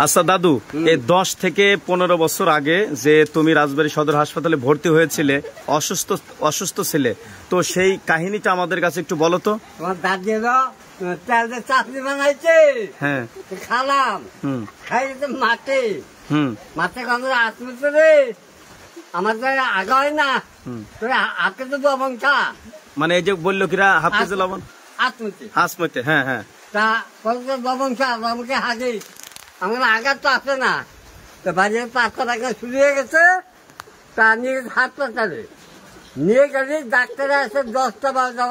আচ্ছা দাদু, এই 10 থেকে 15 বছর আগে যে তুমি রাজবাড়ী সদর হাসপাতালে ভর্তি হয়েছিলে, অসুস্থ ছিলে, তো সেই কাহিনীটা আমাদের কাছে একটু বলো তো। আমার দাদিরা চাকরি বানাইছে, হ্যাঁ খালাম, খাইছে মাঠে, মাঠে আমরা আসতে রে আমার আগা হয় না, হাতে তো লবণ খা, মানে এই যে বললো কিরা হাতে যে লবণ হাসমতে, হ্যাঁ হ্যাঁ, তা লবণ খা, লবণকে হাগে আমার আঘাত তো আসে না, তো বাড়ির 500 টাকা শুরু হয়ে গেছে, তা নিয়ে হাসপাতালে নিয়ে গেলে ডাক্তার আসে 10টা 12টা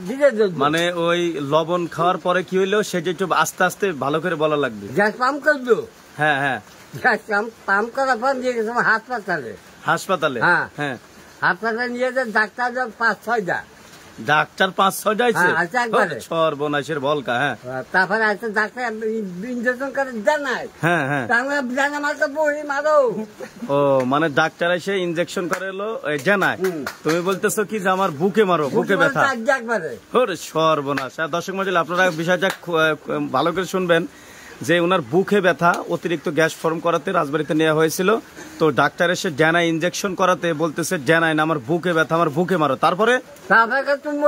ধীরে ধীরে, মানে ওই লবণ খাওয়ার পরে কি হইলো সেটা একটু আস্তে আস্তে ভালো করে বলা লাগবে। গ্যাস পাম্প করলো, হ্যাঁ হ্যাঁ, গ্যাস পাম্প করার পর নিয়ে গেছে হাসপাতালে, হ্যাঁ হ্যাঁ, হাসপাতালে নিয়ে যে ডাক্তার 5-6টা, ডাক্তার 5-6 যাইছে, সর্বনাশের বলকা। হ্যাঁ, তারপরে আছে ডাক্তার ইঞ্জেকশন করে জানাই, হ্যাঁ হ্যাঁ, জানা মারতে বই মারো, ও মানে ডাক্তার এসে ইঞ্জেকশন করে এলো জানাই, তুমি বলতেছো কি যে আমার বুকে মারো, বুকে ব্যথা, ওরে সর্বনাশ। দর্শক মণ্ডলী, আপনারা বিষয়টা ভালো করে শুনবেন যে ওনার বুকে ব্যথা, অতিরিক্ত গ্যাস ফর্ম করাতে রাজবাড়িতে নেওয়া হয়েছিল, তো ডাক্তার এসে জানাই ইঞ্জেকশন করাতে বলতেছে জানাই না আমার বুকে ব্যথা, আমার বুকে মারো, তারপরে তুমি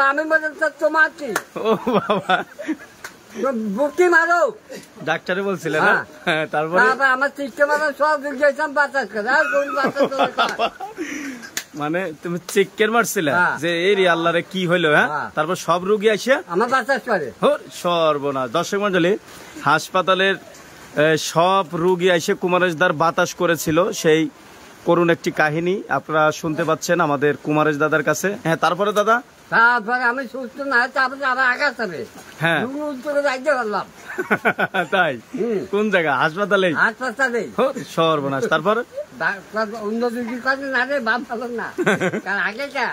আমি তোমাকে, ও বাবা বুকে মারো ডাক্তারে বলছিলেন, তারপরে আমার সিস্টেম সব বাতাস করে, মানে তুমি চিকের মারছিলে যে এই রে আল্লাহ রে কি হইলো, হ্যাঁ, তারপর সব রোগী আসে আমার বাতাস করে, সর্বনাশ। দর্শক মন্ডলী, হাসপাতালের সব রোগী এসে কুমারেশদার বাতাস করেছিল, সেই করুণ একটি কাহিনী আপনারা শুনতে পাচ্ছেন আমাদের কুমারেশ দাদার কাছে। হ্যাঁ, তারপরে দাদা, তারপরে আমি সুস্থ না, তারপরে আবার আঘাত হবে, হ্যাঁ যাইতে পারলাম, তাই কোন জায়গা? হাসপাতালে, সর্বনাশ। তারপর অন্য দুটি কাজে না রে বাপ পালন না, কারণ আগে কা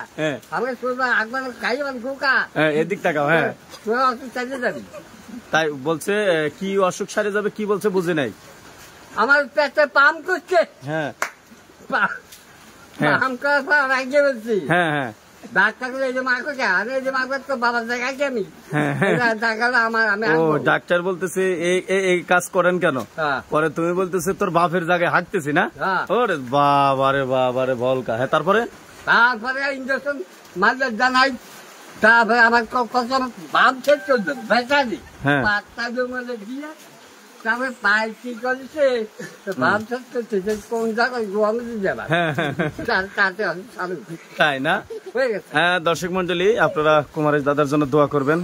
আমরা শুনবো একবার খাইবান খোকা, এদিক টাকা, হ্যাঁ তোরা অসুখ চাইতে যাবি, তাই বলছে কি অসুখ সারে যাবে, কি বলছে বুঝে নাই, আমার পেটে পাম্প করছে, হ্যাঁ পাম্প করার পর রাখিয়ে বলছি, হ্যাঁ হ্যাঁ, ডাক্তার এই যে মাকে এই যে মাকে তো বাবার জায়গায় কি আমি ডাক্তার বলতেছে এই কাজ করেন কেন, পরে তুমি বলতেছে তোর বাপের জায়গায় হাঁটতেছি না, ওরে বাবারে বাবারে বলকা। হ্যাঁ, তারপরে ইঞ্জেকশন মারলে জানাই, তারপরে আমার বাপ শেষ করতো বেচারি, দিয়ে তারপরে পায়ে কি করেছে বাপ শেষ করছে, কোন জায়গায় গোয়ামে যাবা, তাই না? হ্যাঁ, দর্শক মন্ডলী, আপনারা কুমারেশ দাদার জন্য দোয়া করবেন।